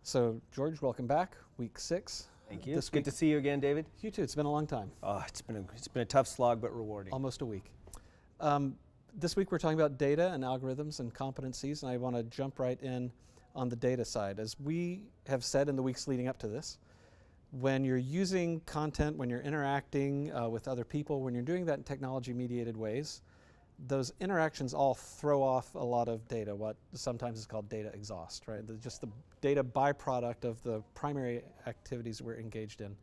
So, George, welcome back. Week 6. Thank you. It's good to see you again, David. You too. It's been a long time. Oh, it's been a tough slog, but rewarding. Almost a week. This week we're talking about data and algorithms and competencies, and I want to jump right in on the data side. As we have said in the weeks leading up to this, when you're using content, when you're interacting with other people, when you're doing that in technology-mediated ways, those interactions all throw off a lot of data, what sometimes is called data exhaust, right? Just the data byproduct of the primary activities we're engaged in.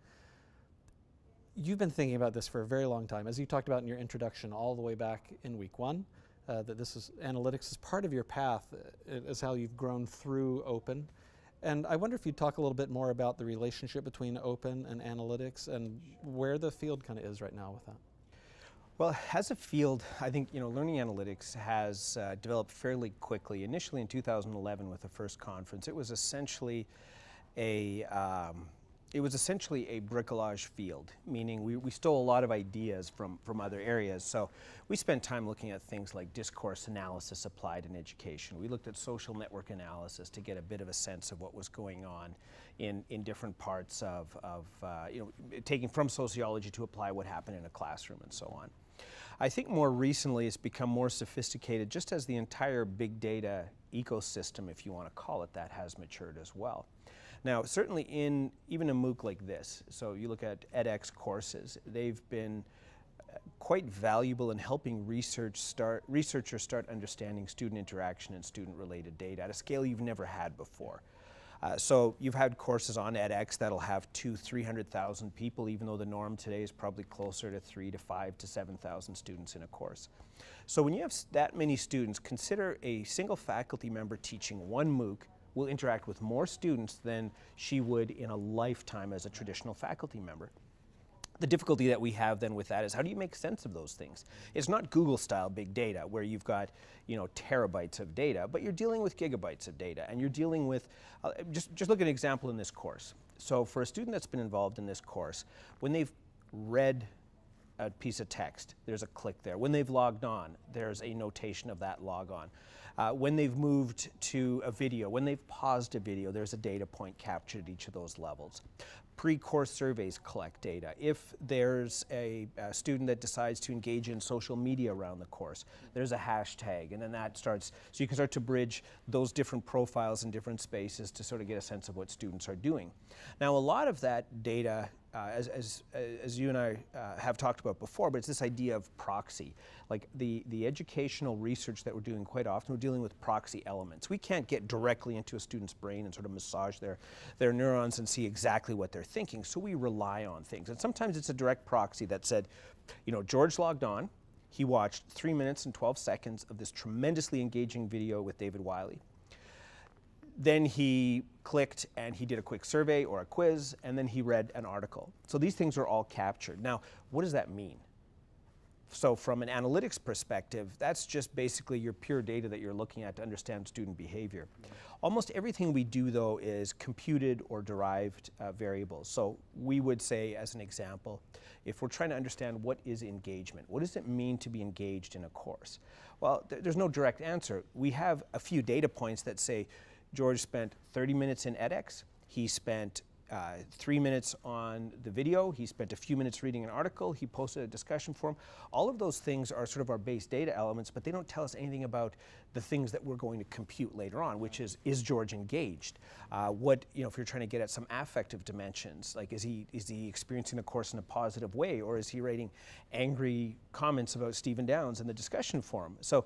You've been thinking about this for a very long time, as you talked about in your introduction all the way back in week 1, that this is analytics is part of your path, is how you've grown through Open. And I wonder if you'd talk a little bit more about the relationship between Open and analytics and where the field kind of is right now with that. Well, as a field, I think learning analytics has developed fairly quickly. Initially in 2011 with the first conference, it was essentially a bricolage field, meaning we stole a lot of ideas from other areas. So we spent time looking at things like discourse analysis applied in education. We looked at social network analysis to get a bit of a sense of what was going on in different parts of taking from sociology to apply what happened in a classroom and so on. I think more recently it's become more sophisticated, just as the entire big data ecosystem, if you want to call it that, has matured as well. Now, certainly in even a MOOC like this, so you look at edX courses, they've been quite valuable in helping researchers start understanding student interaction and student-related data at a scale you've never had before. So you've had courses on edX that'll have 200,000-300,000 people, even though the norm today is probably closer to 3,000 to 5,000 to 7,000 students in a course. So when you have that many students, consider a single faculty member teaching one MOOC will interact with more students than she would in a lifetime as a traditional faculty member. The difficulty that we have then with that is how do you make sense of those things? It's not Google-style big data where you've got terabytes of data, but you're dealing with gigabytes of data, and you're dealing with, just look at an example in this course. So for a student that's been involved in this course, when they've read a piece of text, there's a click there. When they've logged on, there's a notation of that log on. When they've moved to a video, when they've paused a video, there's a data point captured at each of those levels. Pre-course surveys collect data. If there's a student that decides to engage in social media around the course, there's a hashtag, and then that starts, so you can start to bridge those different profiles in different spaces to sort of get a sense of what students are doing. Now, a lot of that data, as you and I have talked about before, but it's this idea of proxy. Like the educational research that we're doing quite often, we're dealing with proxy elements. We can't get directly into a student's brain and sort of massage their neurons and see exactly what they're thinking, so we rely on things. And sometimes it's a direct proxy that said, George logged on, he watched 3 minutes and 12 seconds of this tremendously engaging video with David Wiley. Then he clicked and he did a quick survey or a quiz, and then he read an article. So these things are all captured. Now, what does that mean? So from an analytics perspective, that's just basically your pure data that you're looking at to understand student behavior. Almost everything we do, though, is computed or derived variables. So we would say, as an example, if we're trying to understand what is engagement, what does it mean to be engaged in a course? Well, there's no direct answer. We have a few data points that say, George spent 30 minutes in edX, he spent 3 minutes on the video, he spent a few minutes reading an article, he posted a discussion forum. All of those things are sort of our base data elements, but they don't tell us anything about the things that we're going to compute later on, which is George engaged? If you're trying to get at some affective dimensions, like is he experiencing the course in a positive way, or is he writing angry comments about Stephen Downes in the discussion forum? So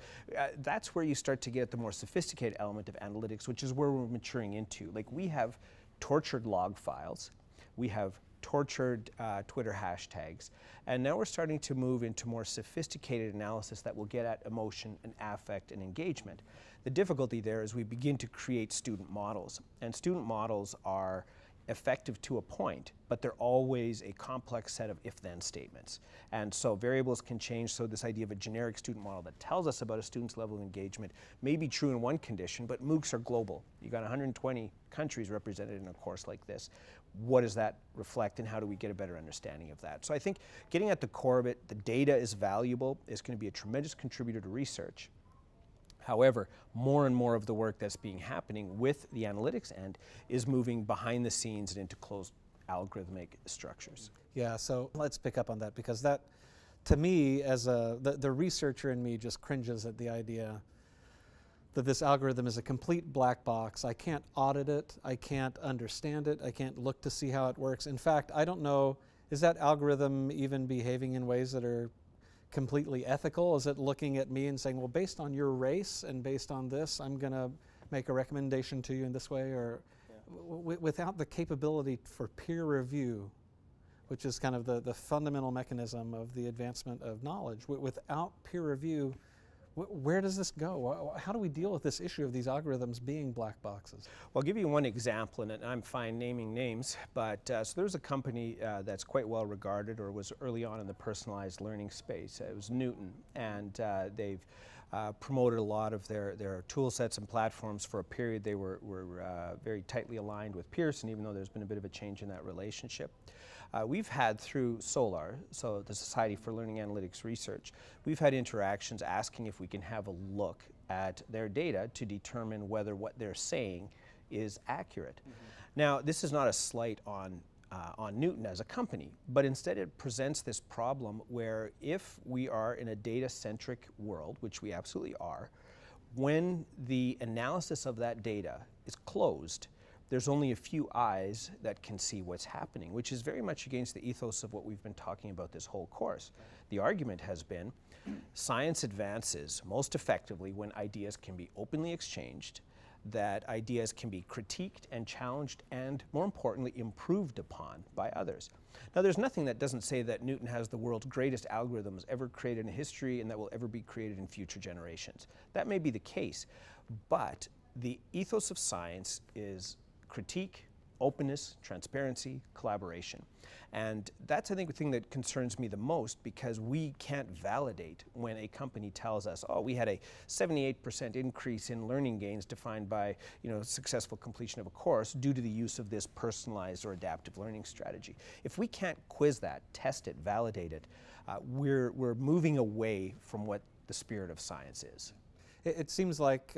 that's where you start to get at the more sophisticated element of analytics, which is where we're maturing into. Like we have tortured log files, we have tortured Twitter hashtags, and now we're starting to move into more sophisticated analysis that will get at emotion and affect and engagement. The difficulty there is we begin to create student models, and student models are effective to a point, but they're always a complex set of if-then statements. And so variables can change, so this idea of a generic student model that tells us about a student's level of engagement may be true in one condition, but MOOCs are global. You got 120 countries represented in a course like this. What does that reflect, and how do we get a better understanding of that? So I think getting at the core of it, the data is valuable, is going to be a tremendous contributor to research. However, more and more of the work that's being happening with the analytics end is moving behind the scenes and into closed algorithmic structures. Yeah, so let's pick up on that, because that, to me, as the researcher in me just cringes at the idea that this algorithm is a complete black box. I can't audit it, I can't understand it, I can't look to see how it works. In fact, I don't know, is that algorithm even behaving in ways that are completely ethical? Is it looking at me and saying, well, based on your race and based on this, I'm going to make a recommendation to you in this way? Or without the capability for peer review, which is kind of the fundamental mechanism of the advancement of knowledge, without peer review, where does this go? How do we deal with this issue of these algorithms being black boxes? Well, I'll give you one example, and I'm fine naming names, but so there's a company that's quite well regarded, or was early on in the personalized learning space. It was Newton, and they've promoted a lot of their tool sets and platforms for a period. They were very tightly aligned with Pearson, even though there's been a bit of a change in that relationship. We've had through SOLAR, so the Society for Learning Analytics Research, we've had interactions asking if we can have a look at their data to determine whether what they're saying is accurate. Mm-hmm. Now, this is not a slight on Newton as a company, but instead it presents this problem where if we are in a data-centric world, which we absolutely are, when the analysis of that data is closed, there's only a few eyes that can see what's happening, which is very much against the ethos of what we've been talking about this whole course. The argument has been science advances most effectively when ideas can be openly exchanged, that ideas can be critiqued and challenged and, more importantly, improved upon by others. Now, there's nothing that doesn't say that Newton has the world's greatest algorithms ever created in history and that will ever be created in future generations. That may be the case, but the ethos of science is critique, openness, transparency, collaboration. And that's, I think, the thing that concerns me the most, because we can't validate when a company tells us, oh, we had a 78% increase in learning gains defined by, successful completion of a course due to the use of this personalized or adaptive learning strategy. If we can't quiz that, test it, validate it, we're moving away from what the spirit of science is. It seems like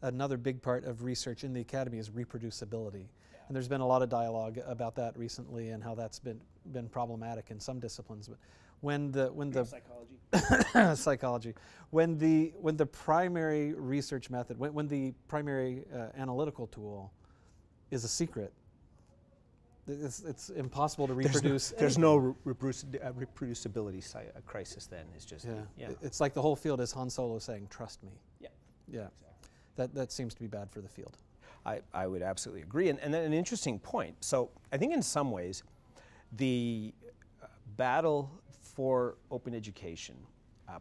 another big part of research in the academy is reproducibility. And there's been a lot of dialogue about that recently and how that's been problematic in some disciplines. But when the psychology, psychology, when the primary research method, when the primary analytical tool is a secret, it's impossible to reproduce. There's no reproducibility crisis. Then it's just It's like the whole field is Han Solo saying, "Trust me." Yeah. Exactly. That seems to be bad for the field. I would absolutely agree. And then an interesting point. So I think in some ways, the battle for open education,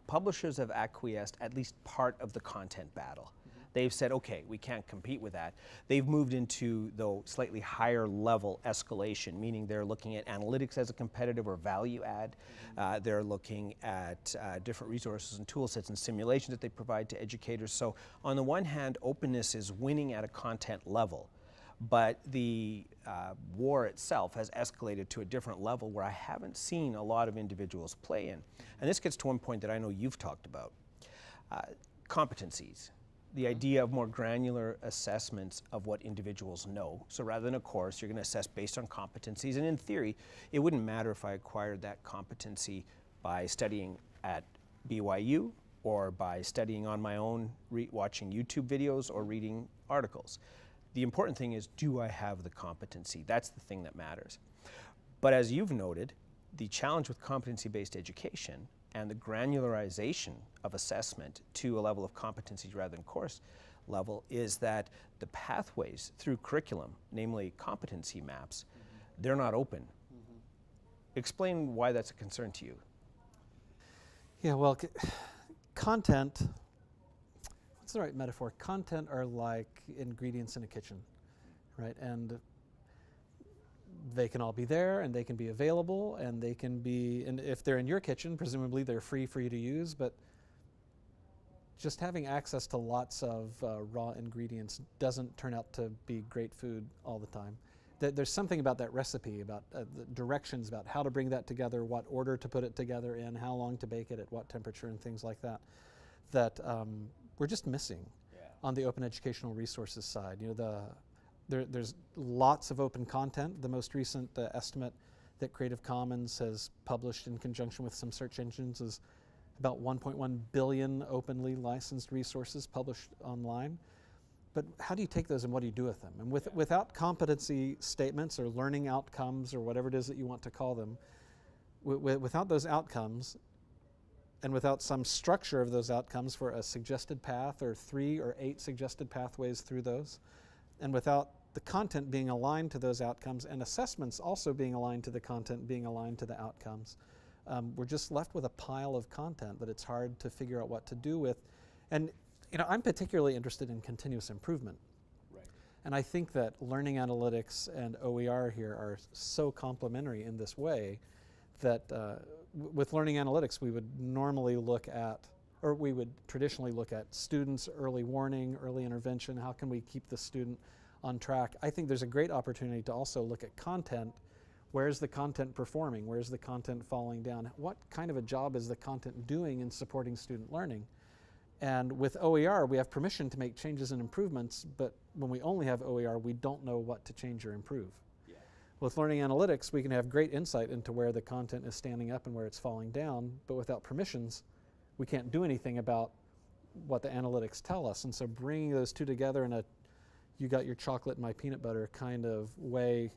publishers have acquiesced at least part of the content battle. Mm-hmm. They've said, okay, we can't compete with that. They've moved into, though, slightly higher level escalation, meaning they're looking at analytics as a competitive or value add. Mm-hmm. They're looking at different resources and tool sets and simulations that they provide to educators. So on the one hand, openness is winning at a content level, but the war itself has escalated to a different level where I haven't seen a lot of individuals play in. And this gets to one point that I know you've talked about, competencies. The idea of more granular assessments of what individuals know. So rather than a course, you're going to assess based on competencies. And in theory, it wouldn't matter if I acquired that competency by studying at BYU or by studying on my own, watching YouTube videos or reading articles. The important thing is, do I have the competency? That's the thing that matters. But as you've noted, the challenge with competency-based education and the granularization of assessment to a level of competencies rather than course level is that the pathways through curriculum, namely competency maps, mm-hmm. they're not open. Mm-hmm. Explain why that's a concern to you. Yeah, well, content, what's the right metaphor? Content are like ingredients in a kitchen, right? And they can all be there, and they can be available, and they can be, and if they're in your kitchen, presumably they're free for you to use, but just having access to lots of raw ingredients doesn't turn out to be great food all the time. There's something about that recipe, about the directions about how to bring that together, what order to put it together in, how long to bake it, at what temperature, and things like that, we're just missing Yeah. on the open educational resources side. You know, there's lots of open content. The most recent estimate that Creative Commons has published in conjunction with some search engines is about 1.1 billion openly licensed resources published online. But how do you take those and what do you do with them? And without competency statements or learning outcomes or whatever it is that you want to call them, without those outcomes and without some structure of those outcomes for a suggested path or 3 or 8 suggested pathways through those, and without the content being aligned to those outcomes and assessments also being aligned to the content, being aligned to the outcomes, we're just left with a pile of content that it's hard to figure out what to do with. And you know, I'm particularly interested in continuous improvement. Right. And I think that learning analytics and OER here are so complementary in this way that with learning analytics, we would normally look at, or we would traditionally look at students, early warning, early intervention, how can we keep the student on track? I think there's a great opportunity to also look at content. Where's the content performing? Where's the content falling down? What kind of a job is the content doing in supporting student learning? And with OER, we have permission to make changes and improvements, but when we only have OER, we don't know what to change or improve. Yeah. With learning analytics, we can have great insight into where the content is standing up and where it's falling down, but without permissions, we can't do anything about what the analytics tell us. And so bringing those two together in a you got your chocolate and my peanut butter kind of way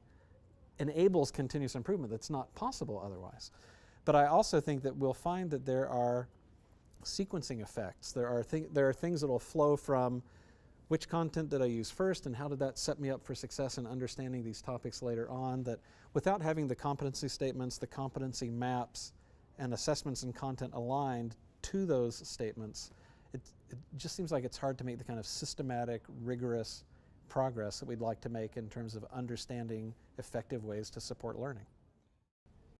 enables continuous improvement that's not possible otherwise. But I also think that we'll find that there are sequencing effects. There are things that will flow from which content did I use first and how did that set me up for success in understanding these topics later on, that without having the competency statements, the competency maps, and assessments and content aligned to those statements, it just seems like it's hard to make the kind of systematic, rigorous progress that we'd like to make in terms of understanding effective ways to support learning.